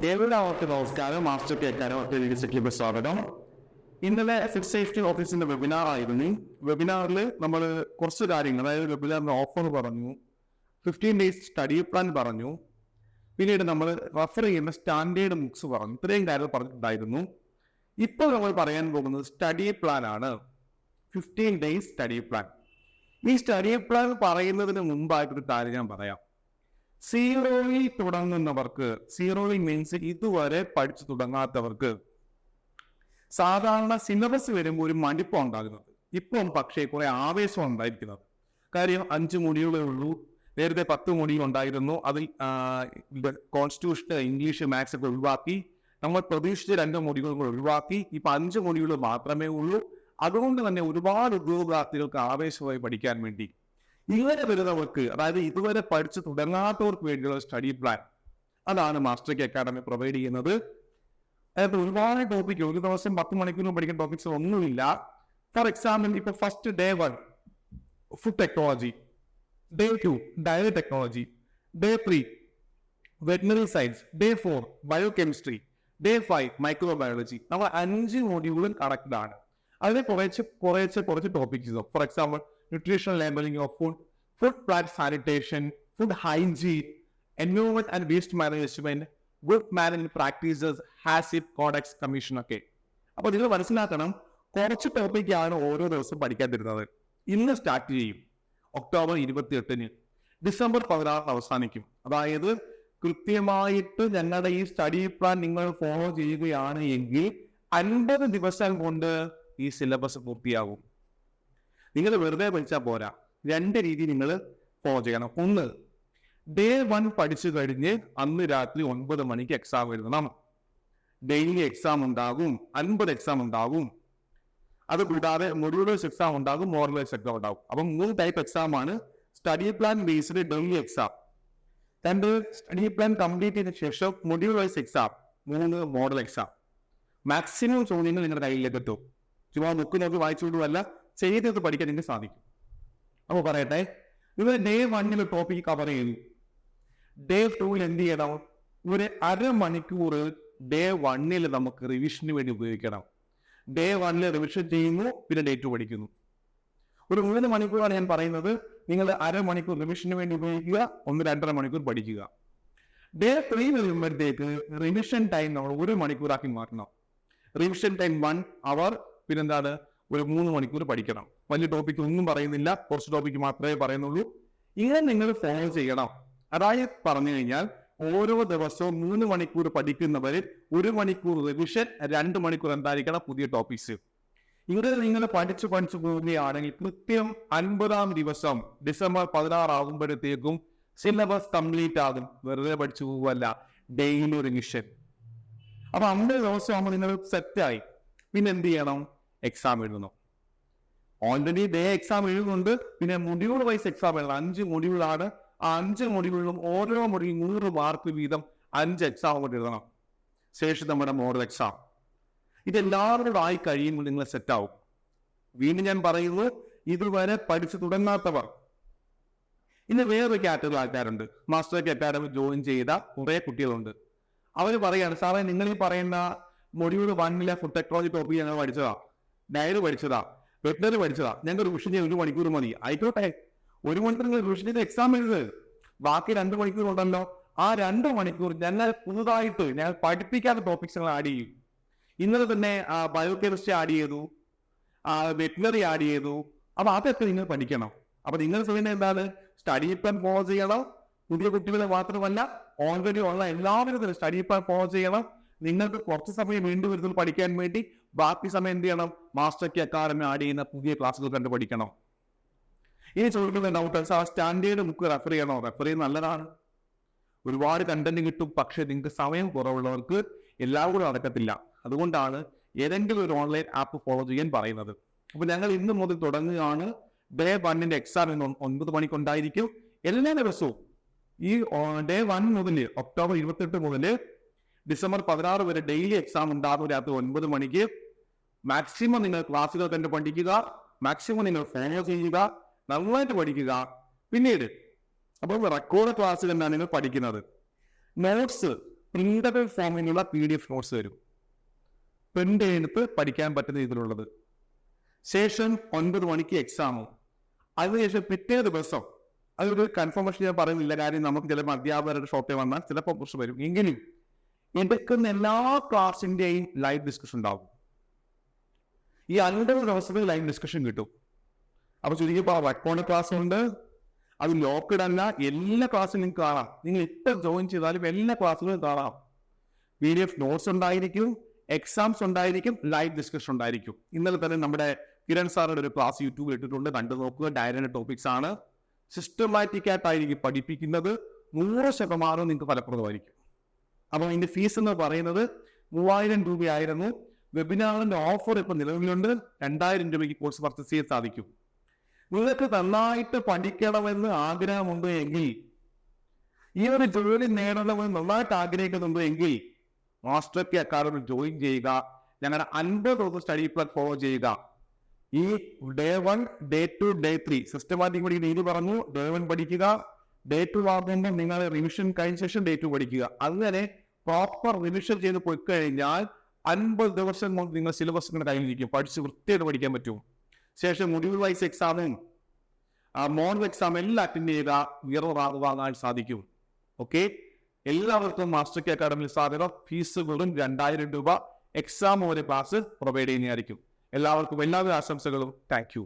എല്ലാവർക്കും നമസ്കാരം. മാസ്റ്റർ കേൾക്കാനും സ്വാഗതം. ഇന്നലെ ഫുഡ് സേഫ്റ്റി ഓഫീസിന്റെ വെബിനാർ ആയിരുന്നു. വെബിനാറിൽ നമ്മൾ കുറച്ച് കാര്യങ്ങൾ, അതായത് വെബിനാറിന്റെ ഓഫർ പറഞ്ഞു, 15 days സ്റ്റഡി പ്ലാൻ പറഞ്ഞു, പിന്നീട് നമ്മൾ റെഫർ ചെയ്യുന്ന സ്റ്റാൻഡേർഡ് ബുക്സ് പറഞ്ഞു. ഇത്രയും കാര്യങ്ങൾ പറഞ്ഞിട്ടുണ്ടായിരുന്നു. ഇപ്പോൾ നമ്മൾ പറയാൻ പോകുന്നത് സ്റ്റഡി പ്ലാൻ ആണ്. 15 days സ്റ്റഡി പ്ലാൻ. ഈ സ്റ്റഡി പ്ലാൻ പറയുന്നതിന് മുമ്പായിട്ടൊരു കാര്യം ഞാൻ പറയാം. സീറോയിൽ തുടങ്ങുന്നവർക്ക്, സീറോയിൽ മീൻസ് ഇതുവരെ പഠിച്ചു തുടങ്ങാത്തവർക്ക് സാധാരണ സിലബസ് വരുമ്പോൾ ഒരു മടുപ്പം ഉണ്ടാകുന്നത്. ഇപ്പം പക്ഷേ കുറെ ആവേശം ഉണ്ടായിരിക്കുന്നത്. കാര്യം 5 മൊഡ്യൂളേ ഉള്ളൂ. നേരത്തെ 10 മൊഡ്യൂൾ ഉണ്ടായിരുന്നു. അതിൽ കോൺസ്റ്റിറ്റ്യൂഷൻ, ഇംഗ്ലീഷ്, മാത്സ് ഒക്കെ ഒഴിവാക്കി. നമ്മൾ പ്രതീക്ഷിച്ച 2 മൊഡ്യൂളുകൾ ഒഴിവാക്കി. ഇപ്പൊ 5 മൊഡ്യൂൾ മാത്രമേ ഉള്ളൂ. അതുകൊണ്ട് തന്നെ ഒരുപാട് ഉദ്യോഗാർത്ഥികൾക്ക് ആവേശമായി പഠിക്കാൻ വേണ്ടി ഇതുവരെ വരുന്നവർക്ക്, അതായത് ഇതുവരെ പഠിച്ചു തുടങ്ങാത്തവർക്ക് വേണ്ടിയുള്ള സ്റ്റഡി പ്ലാൻ, അതാണ് മാസ്റ്റർ കെ അക്കാഡമി പ്രൊവൈഡ് ചെയ്യുന്നത്. അതായത് ഒരുപാട് ടോപ്പിക്, ഒരു ദിവസം 10 മണിക്കൂർ പഠിക്കുന്ന ടോപ്പിക്സ് ഒന്നുമില്ല. ഫോർ എക്സാമ്പിൾ, ഇപ്പൊ first day 1 food technology, day 2 dairy technology, day 3 veterinary science, day 4 biochemistry, day 5 microbiology. നമ്മൾ 5 മൊഡ്യൂളും കണക്റ്റഡ് ആണ്. അതിനെ കുറച്ച് topics. For example, nutritional labeling of food, food plant sanitation, food hygiene, environment and waste management, good management practices, HACCP Codex Commission ഒക്കെ. അപ്പോൾ നിങ്ങൾ മനസ്സിലാക്കണം, കുറച്ച് ടോപ്പിക്കാണ് ഓരോ ദിവസം പഠിക്കാൻ തരുന്നത്. ഇന്ന് സ്റ്റാർട്ട് ചെയ്യും, ഒക്ടോബർ 28-ന്, ഡിസംബർ 16-ന് അവസാനിക്കും. അതായത് കൃത്യമായിട്ട് ഞങ്ങളുടെ ഈ സ്റ്റഡി പ്ലാൻ നിങ്ങൾ ഫോളോ ചെയ്യുകയാണ് എങ്കിൽ 50 ദിവസം കൊണ്ട് ഈ സിലബസ് പൂർത്തിയാകും. നിങ്ങൾ വെറുതെ പഠിച്ചാൽ പോരാ, 2 രീതി നിങ്ങൾ ഫോളോ ചെയ്യണം. ഒന്ന്, ഡേ 1 പഠിച്ചു കഴിഞ്ഞ് അന്ന് രാത്രി 9 മണിക്ക് എക്സാം എഴുതണം. ഡെയിലി എക്സാം ഉണ്ടാകും, 50 എക്സാം ഉണ്ടാകും. അത് കൂടാതെ മൊഡ്യൂൾ വൈസ് എക്സാം ഉണ്ടാകും, മോഡൽ വൈസ് എക്സാം ഉണ്ടാകും. അപ്പം 3 ടൈപ്പ് എക്സാം ആണ്. Study plan based daily exam, 2 study plan complete ചെയ്ത ശേഷം module wise exam, 3 model exam. Maximum ചോദ്യങ്ങൾ നിങ്ങളുടെ കയ്യിലേക്ക് എത്തും. ചുമ്മാ ബുക്ക് നോക്കി വായിച്ചുകൊണ്ടുമല്ല, ചെയ്തത് പഠിക്കാൻ നിങ്ങൾക്ക് സാധിക്കും. അപ്പോൾ പറയട്ടെ, ഇവർ ഡേ 1 ടോപ്പിക് കവർ ചെയ്തു. ഡേ 2 എന്ത് ചെയ്യണം? ഇവര് അരമണിക്കൂർ ഡേ 1 നമുക്ക് റിവിഷന് വേണ്ടി ഉപയോഗിക്കണം. ഡേ 1 റിവിഷൻ ചെയ്യുന്നു, പിന്നെ ഡേ 2 പഠിക്കുന്നു. ഒരു 3 മണിക്കൂറാണ് ഞാൻ പറയുന്നത്. നിങ്ങൾ അരമണിക്കൂർ റിവിഷന് വേണ്ടി ഉപയോഗിക്കുക, 1-2.5 മണിക്കൂർ പഠിക്കുക. ഡേ 3 വരുമ്പോഴത്തേക്ക് റിവിഷൻ ടൈം നമ്മൾ 1 മണിക്കൂറാക്കി മാറ്റണം. റിവിഷൻ ടൈം 1 hour, പിന്നെന്താണ്, ഒരു 3 മണിക്കൂർ പഠിക്കണം. വലിയ ടോപ്പിക് ഒന്നും പറയുന്നില്ല, കുറച്ച് ടോപ്പിക് മാത്രമേ പറയുന്നുള്ളൂ. ഇങ്ങനെ നിങ്ങൾ ഫോളോ ചെയ്യണം. അതായത് പറഞ്ഞു കഴിഞ്ഞാൽ ഓരോ ദിവസവും 3 മണിക്കൂർ പഠിക്കുന്നവരിൽ 1 മണിക്കൂർ റിവിഷൻ, 2 മണിക്കൂർ എന്തായിരിക്കണം, പുതിയ ടോപ്പിക്സ്. ഇങ്ങനെ നിങ്ങൾ പഠിച്ചു പോവുകയാണെങ്കിൽ കൃത്യം 50-ാം ദിവസം ഡിസംബർ 16 ആകുമ്പോഴത്തേക്കും സിലബസ് കംപ്ലീറ്റ് ആകും. വെറുതെ പഠിച്ചു പോവല്ല, ഡെയിലി റിവിഷൻ. അപ്പൊ 50 ദിവസം ആകുമ്പോൾ നിങ്ങൾ സെറ്റായി. പിന്നെ എന്ത് ചെയ്യണം? എക്സാം എഴുതണം. ഓൾറെഡി ഡേ എക്സാം എഴുതുന്നുണ്ട്, പിന്നെ മൊഡ്യൂൾ വൈസ് എക്സാം എഴുതണം. 5 മൊഡ്യൂളാണ്. ആ 5 മൊഡ്യൂളിലും ഓരോ മൊഡ്യൂൾ 100 മാർക്ക് വീതം 5 എക്സാം കൊണ്ട് എഴുതണം. ശേഷം നമ്മുടെ മോഡൽ എക്സാം. ഇതെല്ലാവരോടും ആയി കഴിയുമ്പോൾ നിങ്ങൾ സെറ്റ് ആവും. വീണ്ടും ഞാൻ പറയുന്നു, ഇതുവരെ പഠിച്ചു തുടങ്ങാത്തവർ. ഇന്ന് വേറൊരു കാറ്റഗറി ആൾക്കാരുണ്ട്. മാസ്റ്റർ അക്കാഡമി ജോയിൻ ചെയ്ത കുറെ കുട്ടികളുണ്ട്. അവർ പറയാണ്, സാറേ നിങ്ങൾ ഈ പറയുന്ന മൊഡ്യൂൾ 1 ഫുഡ് ടെക്നോളജി ടോപ്പിക് ഞങ്ങൾ പഠിച്ചതാ, ഡയറി പഠിച്ചതാ, വെറ്റിനറി പഠിച്ചതാ, ഞങ്ങൾ റിവിഷൻ ചെയ്യാൻ 1 മണിക്കൂർ മതി. ആയിക്കോട്ടെ, 1 മണിക്കൂർ നിങ്ങൾ റിവിഷൻ ചെയ്ത് എക്സാം എഴുത്. ബാക്കി 2 മണിക്കൂർ ഉണ്ടല്ലോ, ആ 2 മണിക്കൂർ ഞങ്ങൾ പുതുതായിട്ട് ഞങ്ങൾ പഠിപ്പിക്കാത്ത ടോപ്പിക്സ് ആഡ് ചെയ്യും. ഇന്നലെ തന്നെ ബയോകെമിസ്ട്രി ആഡ് ചെയ്തു, വെറ്റിനറി ആഡ് ചെയ്തു. അപ്പൊ അതൊക്കെ നിങ്ങൾ പഠിക്കണം. അപ്പൊ നിങ്ങൾ ചെയ്യുന്നത് എന്താണ്? സ്റ്റഡി പ്ലാൻ ഫോളോ ചെയ്യണം. പുതിയ കുട്ടികളെ മാത്രമല്ല, ഓൾറെഡി ഉള്ള എല്ലാവരും സ്റ്റഡി പ്ലാൻ ഫോളോ ചെയ്യണം. നിങ്ങൾക്ക് കുറച്ച് സമയം വീണ്ടും വരുന്നത് പഠിക്കാൻ വേണ്ടി, ബാക്കി സമയം എന്ത് ചെയ്യണം? മാസ്റ്റർ കെ അക്കാഡമി ആഡ് ചെയ്യുന്ന പുതിയ ക്ലാസ്സുകൾ കണ്ട് പഠിക്കണം. ഇനി ചോദിക്കുന്ന ഡൗട്ട്, സ്റ്റാൻഡേർഡ് ബുക്ക് റെഫർ ചെയ്യണോ? റെഫർ ചെയ്യുന്നത് നല്ലതാണ്, ഒരുപാട് കണ്ടന്റ് കിട്ടും. പക്ഷെ നിങ്ങൾക്ക് സമയം കുറവുള്ളവർക്ക് എല്ലാം കൂടെ നടക്കത്തില്ല. അതുകൊണ്ടാണ് ഏതെങ്കിലും ഒരു ഓൺലൈൻ ആപ്പ് ഫോളോ ചെയ്യാൻ പറയുന്നത്. അപ്പൊ ഞങ്ങൾ ഇന്ന് മുതൽ തുടങ്ങുകയാണ്. ഡേ 1 എക്സാം 9 മണിക്ക് ഉണ്ടായിരിക്കും. എല്ലാ ദിവസവും ഈ ഡേ 1 മുതൽ ഒക്ടോബർ 28 മുതൽ ഡിസംബർ 16 വരെ ഡെയിലി എക്സാം ഉണ്ടാകും. രാത്രി 9 മണിക്ക്. മാക്സിമം നിങ്ങൾ ക്ലാസ്സുകൾ തന്നെ പഠിക്കുക, മാക്സിമം നിങ്ങൾ ഫോളോ ചെയ്യുക, നന്നായിട്ട് പഠിക്കുക. പിന്നീട് അപ്പോൾ റെക്കോർഡ് ക്ലാസ് തന്നെയാണ് നിങ്ങൾ പഠിക്കുന്നത്. നോട്ട്സ് പ്രിന്റബിൾ ഫോമിലുള്ള PDF നോട്ട്സ് വരും, പ്രിന്റ് എടുത്ത് പഠിക്കാൻ പറ്റുന്ന രീതിയിലുള്ളത്. ശേഷം 9 മണിക്ക് എക്സാമും. അതിനുശേഷം പിറ്റേ ദിവസം അതൊരു കൺഫർമേഷൻ ഞാൻ പറയുന്നില്ല, കാര്യം നമുക്ക് ചിലപ്പോൾ അധ്യാപകരുടെ ഷോർട്ടേ വന്നാൽ ചിലപ്പോൾ പ്രശ്നം വരും. എങ്കിലും എടുക്കുന്ന എല്ലാ ക്ലാസിന്റെയും ലൈവ് ഡിസ്കഷൻ ഉണ്ടാവും. ഈ 50 ദിവസത്തിൽ ലൈവ് ഡിസ്കഷൻ കിട്ടും. അപ്പൊ ചുരുക്കിയപ്പോൾ വട്ടോണ ക്ലാസ് ഉണ്ട്, അത് ലോക്ക്ഡ് അല്ല, എല്ലാ ക്ലാസ്സിലും നിങ്ങൾക്ക് കാണാം. നിങ്ങൾ എത്ര ജോയിൻ ചെയ്താലും എല്ലാ ക്ലാസ്സുകളും കാണാം. PDF നോട്ട്സ് ഉണ്ടായിരിക്കും, എക്സാംസ് ഉണ്ടായിരിക്കും, ലൈവ് ഡിസ്കഷൻ ഉണ്ടായിരിക്കും. ഇന്നലെ തന്നെ നമ്മുടെ കിരൺ സാറുടെ ഒരു ക്ലാസ് യൂട്യൂബിൽ ഇട്ടിട്ടുണ്ട്, കണ്ടു നോക്കുക. ഡയറിയുടെ ടോപ്പിക്സ് ആണ്, സിസ്റ്റമാറ്റിക് ആയിട്ടായിരിക്കും പഠിപ്പിക്കുന്നത്. 100% നിങ്ങൾക്ക് ഫലപ്രദമായിരിക്കും. അപ്പോൾ അതിന്റെ ഫീസ് എന്ന് പറയുന്നത് 3000 രൂപയായിരുന്നു. വെബിനാറിന്റെ ഓഫർ ഇപ്പൊ നിലവിലുണ്ട്. 2000 രൂപയ്ക്ക് കോഴ്സ് പർച്ചേസ് ചെയ്യാൻ സാധിക്കും. നിങ്ങൾക്ക് നന്നായിട്ട് പഠിക്കണമെന്ന് ആഗ്രഹമുണ്ട് എങ്കിൽ, ഈ ഒരു ജോലി നേടണമെന്ന് നന്നായിട്ട് ആഗ്രഹിക്കുന്നുണ്ട് എങ്കിൽ മാസ്റ്റർ പി അക്കാദമി ജോയിൻ ചെയ്യുക. ഞങ്ങളുടെ 50 ദിവസം സ്റ്റഡി പ്ലാൻ ഫോളോ ചെയ്യുക. ഈ Day 1, Day 2, Day 3 സിസ്റ്റമാറ്റിക് പഠിക്കുന്ന രീതി പറഞ്ഞു. Day 1 പഠിക്കുക, Day 2 ആകുമ്പോൾ നിങ്ങൾ റിവിഷൻ കഴിഞ്ഞ ശേഷം Day 2 പഠിക്കുക. അങ്ങനെ പ്രോപ്പർ റിവിഷൻ ചെയ്ത് പോയി കഴിഞ്ഞാൽ 50 ദിവസം കൊണ്ട് നിങ്ങൾ സിലബസ് നിങ്ങളുടെ കയ്യിലിരിക്കും, പഠിച്ച് വൃത്തിയായിട്ട് പഠിക്കാൻ പറ്റും. ശേഷം മൊഡ്യൂൾ വൈസ് എക്സാമും മോഡൽ എക്സാം എല്ലാം അറ്റൻഡ് ചെയ്ത ഉയർന്ന റാങ്ക് വാങ്ങാൻ സാധിക്കും. ഓക്കെ, എല്ലാവർക്കും മാസ്റ്റർ കെ അക്കാദമിയിൽ സാധ്യത. ഫീസ് വെറും 2000 രൂപ. എക്സാം ഒരു ക്ലാസ് പ്രൊവൈഡ് ചെയ്യുന്നതായിരിക്കും. എല്ലാവർക്കും എല്ലാവിധ ആശംസകളും. Thank you.